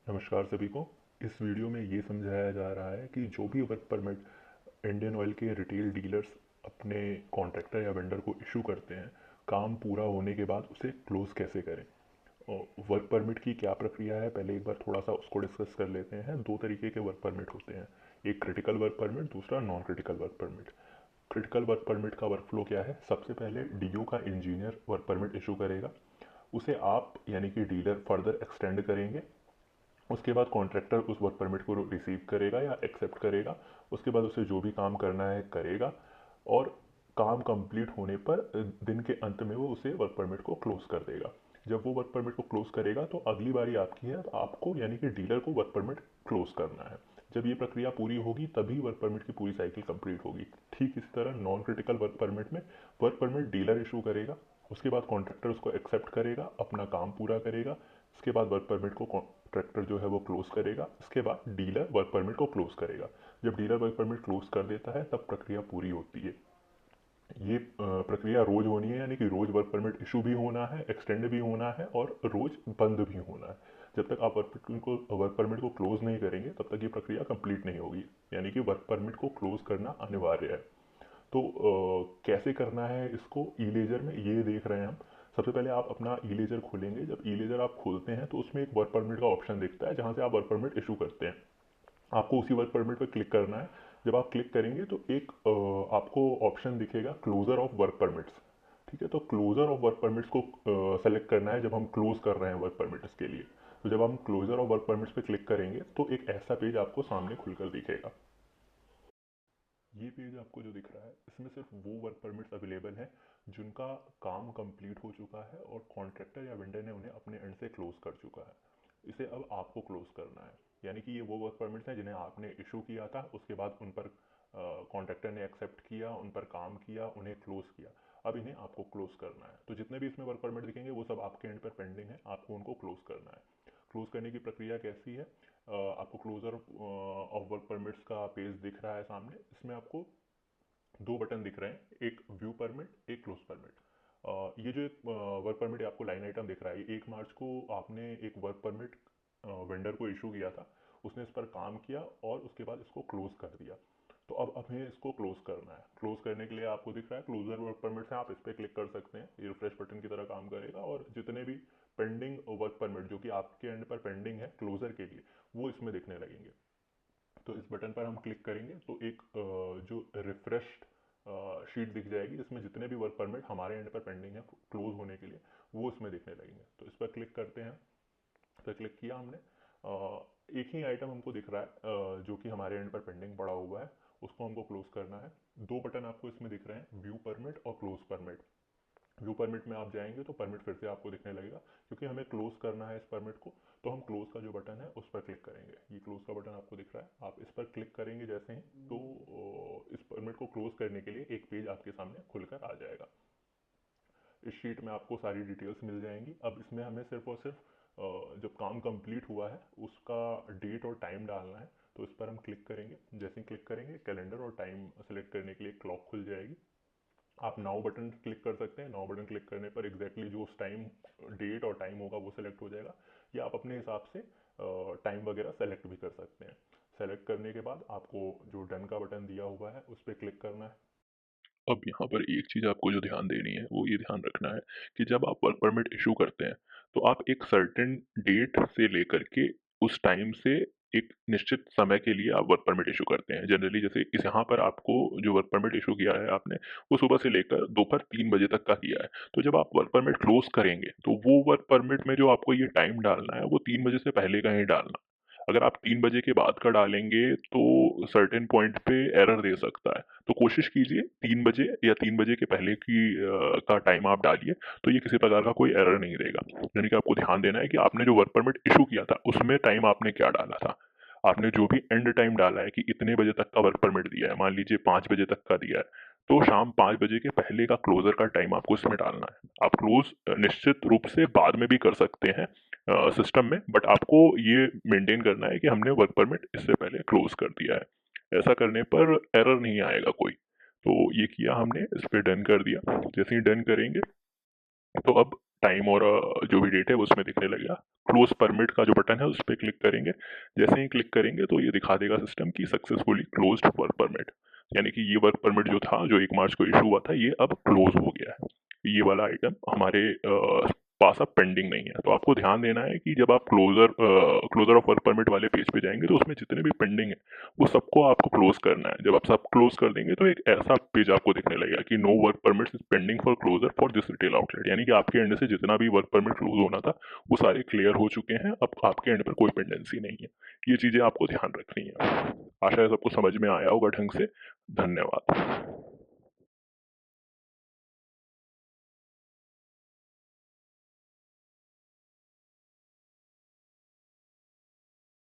नमस्कार सभी को। इस वीडियो में ये समझाया जा रहा है कि जो भी वर्क परमिट इंडियन ऑयल के रिटेल डीलर्स अपने कॉन्ट्रैक्टर या वेंडर को इशू करते हैं, काम पूरा होने के बाद उसे क्लोज कैसे करें और वर्क परमिट की क्या प्रक्रिया है, पहले एक बार थोड़ा सा उसको डिस्कस कर लेते हैं। दो तरीके के वर्क परमिट होते हैं, एक क्रिटिकल वर्क परमिट, दूसरा non critical work permit. Critical work permit का वर्क फ्लो क्या है? सबसे पहले डीओ का इंजीनियर वर्क परमिट इशू करेगा, उसे आप यानी कि डीलर फर्दर एक्सटेंड करेंगे। उसके बाद कॉन्ट्रैक्टर उस वर्क परमिट को रिसीव करेगा या एक्सेप्ट करेगा। उसके बाद उसे जो भी काम करना है करेगा, और काम कंप्लीट होने पर दिन के अंत में वो उसे वर्क परमिट को क्लोज कर देगा। जब वो वर्क परमिट को क्लोज करेगा तो अगली बारी आपकी है, तो आपको यानी कि डीलर को वर्क परमिट क्लोज करना है। जब ये प्रक्रिया पूरी होगी तभी वर्क परमिट की पूरी साइकिल कंप्लीट होगी। ठीक इसी तरह नॉन क्रिटिकल वर्क परमिट में वर्क परमिट डीलर इशू करेगा, उसके बाद कॉन्ट्रैक्टर उसको एक्सेप्ट करेगा, अपना काम पूरा करेगा। उसके बाद वर्क परमिट को कॉन्ट्रैक्टर जो है वो क्लोज करेगा, उसके बाद डीलर वर्क परमिट को क्लोज करेगा। जब डीलर वर्क परमिट क्लोज कर देता है तब प्रक्रिया पूरी होती है। ये प्रक्रिया रोज होनी है, यानी कि रोज वर्क परमिट इशू भी होना है, एक्सटेंड भी होना है और रोज बंद भी होना है। जब तक आप वर्क परमिट को क्लोज नहीं करेंगे तब तक ये प्रक्रिया कंप्लीट नहीं होगी, यानी कि वर्क परमिट को क्लोज करना अनिवार्य है। तो कैसे करना है इसको ई लेजर में ये देख रहे हैं हम। सबसे पहले आप अपना ई लेजर खोलेंगे। जब ई लेजर आप खोलते हैं तो उसमें एक वर्क परमिट का ऑप्शन दिखता है, जहाँ से आप वर्क परमिट इशू करते हैं। आपको उसी वर्क परमिट पर क्लिक करना है। जब आप क्लिक करेंगे तो एक आपको ऑप्शन दिखेगा क्लोजर ऑफ वर्क परमिट्स। ठीक है, तो क्लोजर ऑफ वर्क परमिट्स को सेलेक्ट करना है जब हम क्लोज कर रहे हैं वर्क परमिट्स के लिए। तो जब हम क्लोजर ऑफ वर्क परमिट्स पे क्लिक करेंगे तो एक ऐसा पेज आपको सामने खुलकर दिखेगा। ये पेज आपको जो दिख रहा है इसमें सिर्फ वो वर्क परमिट्स अवेलेबल हैं जिनका काम कंप्लीट हो चुका है और कॉन्ट्रैक्टर या वेंडर ने उन्हें अपने एंड से क्लोज कर चुका है। इसे अब आपको क्लोज करना है, यानी कि ये वो वर्क परमिट्स हैं जिन्हें आपने इशू किया था, उसके बाद उन पर कॉन्ट्रैक्टर ने एक्सेप्ट किया, उन पर काम किया, उन्हें क्लोज किया। अब इन्हें आपको क्लोज करना है। तो जितने भी इसमें वर्क परमिट दिखेंगे वो सब आपके एंड पर पेंडिंग है, आपको उनको क्लोज करना है। क्लोज करने की प्रक्रिया कैसी है? आपको क्लोजर ऑफ वर्क परमिट्स का पेज दिख रहा है सामने। इसमें आपको दो बटन दिख रहे हैं, एक व्यू परमिट, एक क्लोज परमिट। ये जो एक वर्क परमिट आपको लाइन आइटम दिख रहा है, 1 मार्च को आपने एक वर्क परमिट वेंडर को इशू किया था। उसने इस पर काम किया और उसके बाद इसको क्लोज कर दिया। तो अब हमें इसको क्लोज करना है। क्लोज करने के लिए आपको दिख रहा है क्लोजर वर्क परमिट है, आप इस पर क्लिक कर सकते हैं। ये रिफ्रेश बटन की तरह काम करेगा और जितने भी पेंडिंग वर्क परमिट जो कि आपके एंड पर पेंडिंग है क्लोजर के लिए, वो इसमें दिखने लगेंगे। तो इस बटन पर हम क्लिक करेंगे तो एक जो रिफ्रेश्ड शीट दिख जाएगी जिसमें जितने भी वर्क परमिट हमारे एंड पर पेंडिंग है क्लोज होने के लिए, वो इसमें दिखने लगेंगे। तो इस पर क्लिक करते हैं। इस पर क्लिक किया हमने। एक ही आइटम हमको दिख रहा है जो कि हमारे एंड पर पेंडिंग पड़ा हुआ है, उसको हमको क्लोज करना है। दो बटन आपको इसमें दिख रहे हैं, व्यू परमिट और क्लोज परमिट। व्यू परमिट में आप जाएंगे तो परमिट फिर से आपको दिखने लगेगा, क्योंकि हमें क्लोज करना है इस परमिट को। तो हम क्लोज का जो बटन है उस पर क्लिक करेंगे। ये क्लोज का बटन आपको दिख रहा है, आप इस पर क्लिक करेंगे जैसे ही, तो इस परमिट को क्लोज करने के लिए एक पेज आपके सामने खुलकर आ जाएगा। इस शीट में आपको सारी डिटेल्स मिल जाएंगी। अब इसमें हमें सिर्फ और सिर्फ जब काम कंप्लीट हुआ है उसका डेट और टाइम डालना है। तो इस पर हम क्लिक करेंगे। जैसे ही क्लिक करेंगे कैलेंडर और टाइम सेलेक्ट करने के लिए क्लॉक खुल जाएगी। आप नाउ बटन क्लिक कर सकते हैं। नाउ बटन क्लिक करने पर एग्जैक्टली जो उस टाइम डेट और टाइम होगा वो सिलेक्ट हो जाएगा, या आप अपने हिसाब से टाइम वगैरह सेलेक्ट भी कर सकते हैं। सेलेक्ट करने के बाद आपको जो डन का बटन दिया हुआ है उस पर क्लिक करना है। अब यहाँ पर एक चीज़ आपको जो ध्यान देनी है वो ये ध्यान रखना है कि जब आप वर्क परमिट इशू करते हैं तो आप एक सर्टेन डेट से लेकर के उस टाइम से एक निश्चित समय के लिए आप वर्क परमिट इशू करते हैं। जनरली जैसे इस यहाँ पर आपको जो वर्क परमिट इशू किया है आपने, वो सुबह से लेकर दोपहर 3 बजे तक का किया है। तो जब आप वर्क परमिट क्लोज करेंगे तो वो वर्क परमिट में जो आपको ये टाइम डालना है वो 3 बजे से पहले का ही डालना। अगर आप 3 बजे के बाद का डालेंगे तो सर्टेन पॉइंट पे एरर दे सकता है। तो कोशिश कीजिए 3 बजे या 3 बजे के पहले की का टाइम आप डालिए, तो ये किसी प्रकार का कोई एरर नहीं देगा। यानी कि आपको ध्यान देना है कि आपने जो वर्क परमिट इशू किया था उसमें टाइम आपने क्या डाला था। आपने जो भी एंड टाइम डाला है कि इतने बजे तक का वर्क परमिट दिया है, मान लीजिए 5 बजे तक का दिया है, तो शाम 5 बजे के पहले का क्लोजर का टाइम आपको इसमें डालना है। आप क्लोज निश्चित रूप से बाद में भी कर सकते हैं सिस्टम में, बट आपको ये मेंटेन करना है कि हमने वर्क परमिट इससे पहले क्लोज कर दिया है। ऐसा करने पर एरर नहीं आएगा कोई। तो ये किया हमने, इस पर डन कर दिया। जैसे ही डन करेंगे तो अब टाइम और जो भी डेट है वो उसमें दिखने लगेगा। क्लोज परमिट का जो बटन है उस पर क्लिक करेंगे। जैसे ही क्लिक करेंगे तो ये दिखा देगा सिस्टम की सक्सेसफुली क्लोज्ड वर्क परमिट, यानी कि ये वर्क परमिट जो था, जो 1 मार्च को इशू हुआ था, ये अब क्लोज हो गया है। ये वाला आइटम हमारे पास अब पेंडिंग नहीं है। तो आपको ध्यान देना है कि जब आप क्लोजर ऑफ वर्क परमिट वाले पेज पे जाएंगे तो उसमें जितने भी पेंडिंग है वो सबको आपको क्लोज करना है। जब आप सब क्लोज कर देंगे तो एक ऐसा पेज आपको दिखने लगेगा कि no work permit is pending for closure for this retail outlet, यानी कि आपके एंड से जितना भी वर्क परमिट क्लोज होना था वो सारे क्लियर हो चुके हैं। अब आपके एंड पर कोई पेंडेंसी नहीं है। ये चीजें आपको ध्यान रखनी है। आशा है सबको समझ में आया होगा ढंग से। धन्यवाद।